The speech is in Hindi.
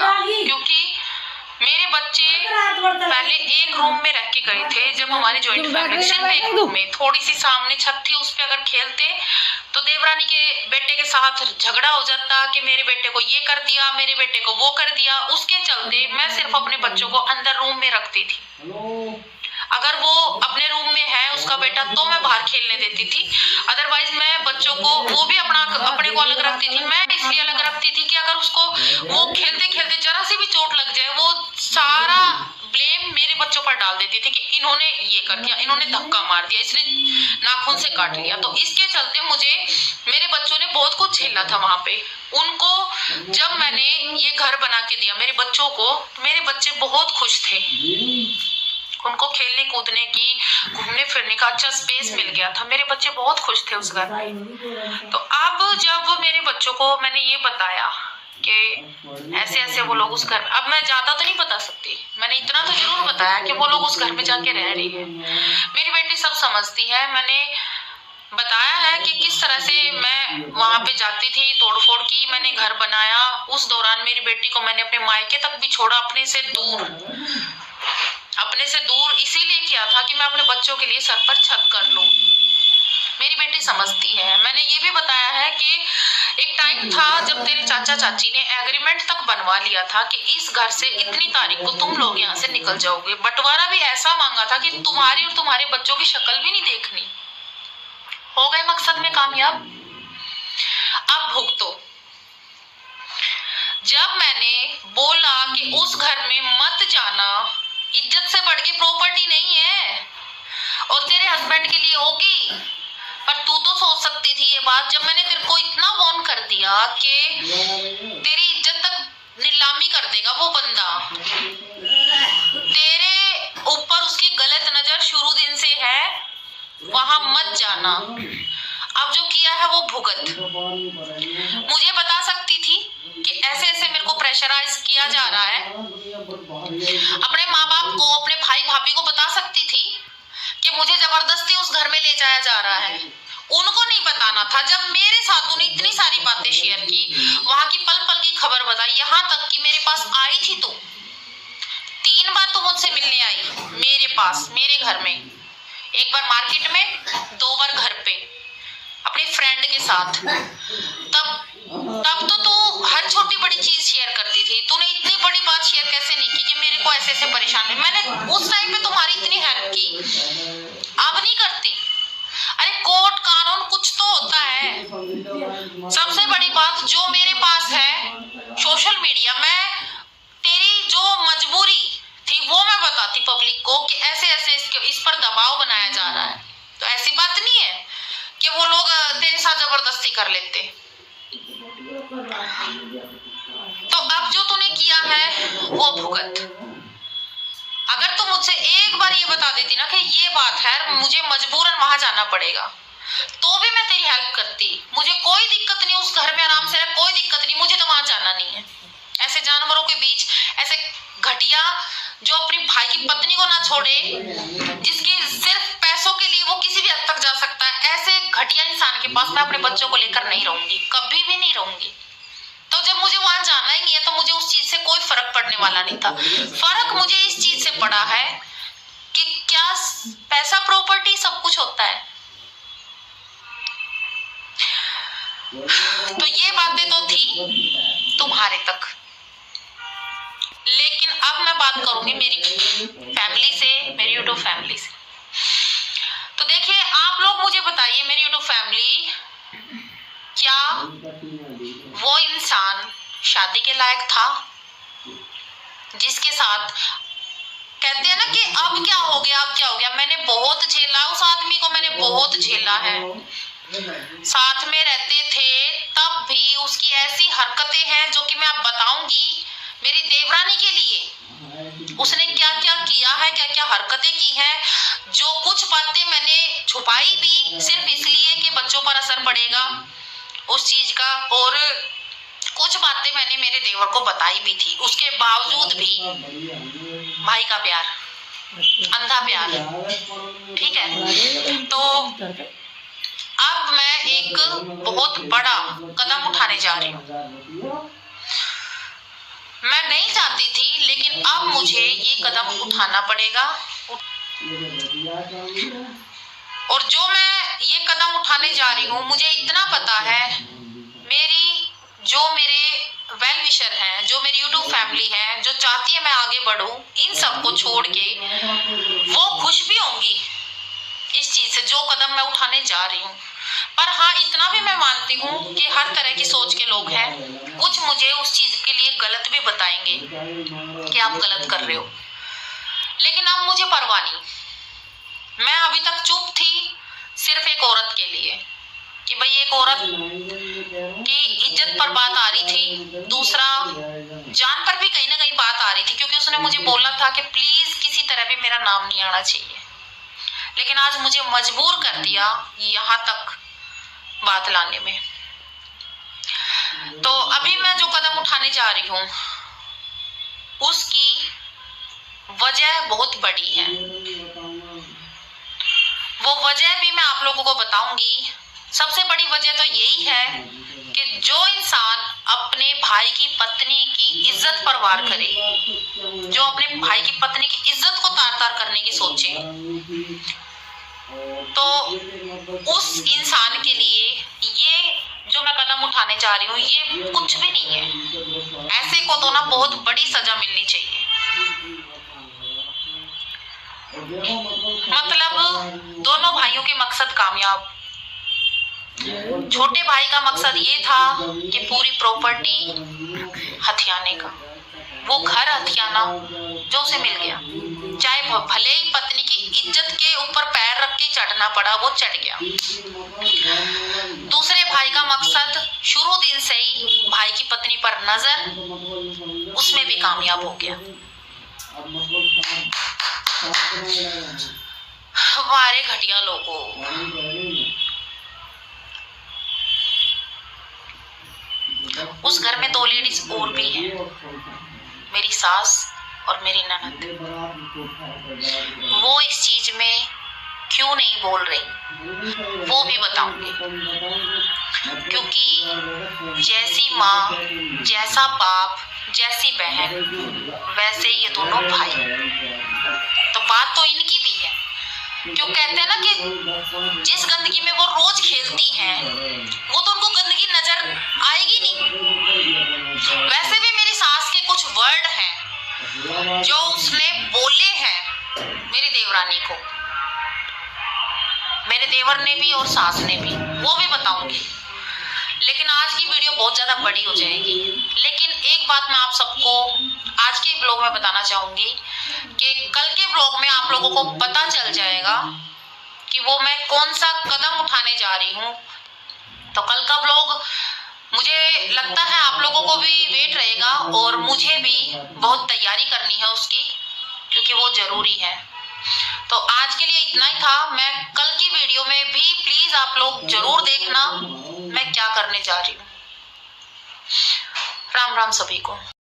क्योंकि मेरे बच्चे पहले एक रूम में रह के गए थे जब हमारे जॉइंट फैमिली, सिर्फ एक रूम में, थोड़ी सी सामने छत थी, उस पे अगर खेलते तो देवरानी के बेटे के साथ झगड़ा हो जाता कि मेरे बेटे को ये कर दिया, मेरे बेटे को वो कर दिया। उसके चलते मैं सिर्फ अपने बच्चों को अंदर रूम में रखती थी। अगर वो अपने रूम में है उसका बेटा तो मैं बाहर खेलने देती थी, अदरवाइज मैं बच्चों को, वो भी अपने को अलग रखती थी। मैं इसलिए अलग रखती थी कि अगर उसको वो खेलते खेलते जरा सी भी चोट लग जाए, वो सारा ब्लेम मेरे बच्चों पर डाल देती थी कि इन्होंने ये कर दिया, इन्होंने धक्का मार दिया, इसने नाखून से काट लिया। तो इसके चलते मुझे मेरे बच्चों ने बहुत कुछ झेला था वहां पे। उनको जब मैंने ये घर बना के दिया मेरे बच्चों को, मेरे बच्चे बहुत खुश थे। उनको खेलने कूदने की, घूमने फिरने का अच्छा स्पेस मिल गया था। मेरे बच्चे बहुत खुश थे उस घर में। तो अब जब मेरे बच्चों को मैंने ये बताया कि ऐसे ऐसे वो लोग उस घर में, अब मैं ज्यादा तो नहीं बता सकती, मैंने इतना तो जरूर बताया कि वो लोग उस घर में जाके रह रही है। मेरी बेटी सब समझती है। मैंने बताया है कि किस तरह से मैं वहां पे जाती थी, तोड़फोड़ की, मैंने घर बनाया। उस दौरान मेरी बेटी को मैंने अपने मायके तक भी छोड़ा, अपने से दूर इसीलिए किया था कि मैं अपने बच्चों के लिए सर पर छत कर लूं। मेरी बेटी समझती है। मैंने ये भी बताया है कि एक टाइम था जब तेरे चाचा चाची ने एग्रीमेंट तक बनवा लिया था कि इस घर से इतनी तारीख को तुम लोग यहाँ से निकल जाओगे। बंटवारा भी ऐसा मांगा था कि तुम्हारी और तुम्हारे बच्चों की शक्ल भी नहीं देखनी। हो गए मकसद में कामयाब। अब भुगतो। जब मैंने बोला कि उस घर में मत जाना, इज्जत से बढ़ के प्रॉपर्टी नहीं है और तेरे हस्बैंड के लिए होगी, पर तू तो सोच सकती थी ये बात। जब मैंने तेरे को इतना वार्न कर दिया कि तेरी इज्जत तक नीलामी कर देगा वो बंदा, तेरे ऊपर उसकी गलत नजर शुरू दिन से है, वहां मत जाना। अब जो किया है वो भुगत। मुझे बता सकती थी कि ऐसे ऐसे मेरे को प्रेशराइज किया जा रहा है। अपने माँ बाप को, अपने भाई भाभी को बता सकती थी कि मुझे जबरदस्ती उस घर में ले जाया जा रहा है। उनको नहीं बताना था। जब मेरे साथ उन्हें इतनी सारी बातें शेयर की, वहां की पल पल की खबर बताई, यहाँ तक कि मेरे पास आई थी तो 3 बार तो मुझसे मिलने आई मेरे पास, मेरे घर में। एक बार मार्केट में, 2 बार घर पे अपने फ्रेंड के साथ। तब तो तू हर छोटी बड़ी चीज शेयर करती थी। तूने इतनी बड़ी बात शेयर कैसे नहीं की कि मेरे को ऐसे ऐसे परेशानी। मैंने उस टाइम पे तुम्हारी इतनी हेल्प की, अब नहीं करती। अरे कोर्ट कानून कुछ तो होता है। सबसे बड़ी बात जो मेरे पास है सोशल मीडिया, मैं तेरी जो मजबूरी थी वो मैं बताती पब्लिक को कि ऐसे ऐसे इस पर दबाव बनाया जा रहा है। तो ऐसी बात नहीं है कि वो लोग तेरे साथ जबरदस्ती कर लेते। तो अब जो तूने किया है वो भुगत। अगर तू मुझसे एक बार ये बता देती ना कि ये बात है, मुझे मजबूरन वहां जाना पड़ेगा, तो भी मैं तेरी हेल्प करती। मुझे कोई दिक्कत नहीं, उस घर में आराम से रह, कोई दिक्कत नहीं, मुझे तो वहां जाना नहीं है। ऐसे जानवरों के बीच, ऐसे घटिया जो अपनी भाई की पत्नी को ना छोड़े, जिसकी सिर्फ पैसों के लिए वो किसी भी हद तक जा सकता है, ऐसे घटिया इंसान के पास मैं अपने बच्चों को लेकर नहीं रहूंगी, कभी भी नहीं रहूंगी। तो जब मुझे वहां जाना ही नहीं है तो मुझे उस चीज से कोई फर्क पड़ने वाला नहीं था। फर्क मुझे इस चीज से पड़ा है कि क्या पैसा, प्रॉपर्टी सब कुछ होता है। तो ये बातें तो थी तुम्हारे तक, लेकिन अब मैं बात करूंगी मेरी फैमिली से, मेरी यूट्यूब फैमिली से। तो देखिए, आप लोग मुझे बताइए, मेरी यूट्यूब फैमिली, क्या वो इंसान शादी के लायक था जिसके साथ कहते हैं ना कि अब क्या हो गया, अब क्या हो गया। मैंने बहुत झेला उस आदमी को, मैंने बहुत झेला है। साथ में रहते थे तब भी उसकी ऐसी हरकतें हैं जो कि मैं अब बताऊंगी मेरी देवरानी के लिए। उसने क्या क्या किया है, क्या क्या हरकतें की हैं, जो कुछ बातें मैंने छुपाई भी सिर्फ इसलिए कि बच्चों पर असर पड़ेगा उस चीज का, और कुछ बातें मैंने मेरे देवर को बताई भी थी। उसके बावजूद भी भाई का प्यार, अंधा प्यार, ठीक है। तो अब मैं एक बहुत बड़ा कदम उठाने जा रही हूँ। मैं नहीं चाहती थी, लेकिन अब मुझे ये कदम उठाना पड़ेगा। और जो मैं ये कदम उठाने जा रही हूँ, मुझे इतना पता है, मेरे वेल विशर हैं, जो मेरी यूट्यूब फैमिली है, जो चाहती है मैं आगे बढ़ूं, इन सबको छोड़ के वो खुश भी होंगी इस चीज से, जो कदम मैं उठाने जा रही हूँ। पर हाँ, इतना भी मैं मानती हूँ कि हर तरह की सोच के लोग हैं, कुछ मुझे उस चीज के लिए गलत भी बताएंगे कि आप गलत कर रहे हो, लेकिन अब मुझे परवाह नहीं। मैं अभी तक चुप थी सिर्फ एक औरत के लिए, कि भाई एक औरत की इज्जत पर बात आ रही थी, दूसरा जान पर भी कहीं ना कहीं बात आ रही थी, क्योंकि उसने मुझे बोला था कि प्लीज किसी तरह भी मेरा नाम नहीं आना चाहिए। लेकिन आज मुझे मजबूर कर दिया यहाँ तक बात लाने में। तो अभी मैं जो कदम उठाने जा रही हूँ, उसकी वजह बहुत बड़ी है। वो वजह भी मैं आप लोगों को बताऊंगी। सबसे बड़ी वजह तो यही है कि जो इंसान अपने भाई की पत्नी की इज्जत पर वार करे, जो अपने भाई की पत्नी की इज्जत को तार तार करने की सोचे, तो उस इंसान के लिए ये जो मैं कदम उठाने जा रही हूँ, ये कुछ भी नहीं है। ऐसे को तो ना बहुत बड़ी सजा मिलनी चाहिए। मतलब दोनों भाइयों के मकसद कामयाब। छोटे भाई का मकसद ये था कि पूरी प्रॉपर्टी हथियाने का, वो घर हथियाना जो उसे मिल गया, चाहे भले ही पत्नी की इज्जत के ऊपर पैर रख के चढ़ना पड़ा, वो चढ़ गया। दूसरे भाई का मकसद शुरू दिन से ही भाई की पत्नी पर नजर, उसमें भी कामयाब हो गया। हमारे घटिया लोगों, उस घर में 2 लेडीज और भी हैं, मेरी सास और मेरी ननद। वो इस चीज में क्यों नहीं बोल रही, वो भी बताऊंगी। क्योंकि जैसी माँ, जैसा बाप, जैसी बहन, वैसे ये दोनों भाई। तो बात तो इनकी भी है। क्यों कहते हैं ना कि जिस गंदगी में वो रोज खेलती हैं, वो तो उनको गंदगी नजर आएगी नहीं। वैसे भी मेरी सास के कुछ वर्ड हैं जो उसने बोले हैं मेरी देवरानी को, मेरे देवर ने भी और सास ने भी, वो भी बताऊंगी। लेकिन आज की वीडियो बहुत ज्यादा बड़ी हो जाएगी। लेकिन एक बात मैं आप सबको आज के ब्लॉग में बताना चाहूंगी कि कल के ब्लॉग में आप लोगों को पता चल जाएगा कि वो मैं कौन सा कदम उठाने जा रही हूँ। तो कल का ब्लॉग मुझे लगता है आप लोगों को भी वेट रहेगा, और मुझे भी बहुत तैयारी करनी है उसकी, क्योंकि वो जरूरी है। तो आज के लिए इतना ही था। मैं कल की वीडियो में भी प्लीज आप लोग जरूर देखना मैं क्या करने जा रही हूँ। राम राम सभी को।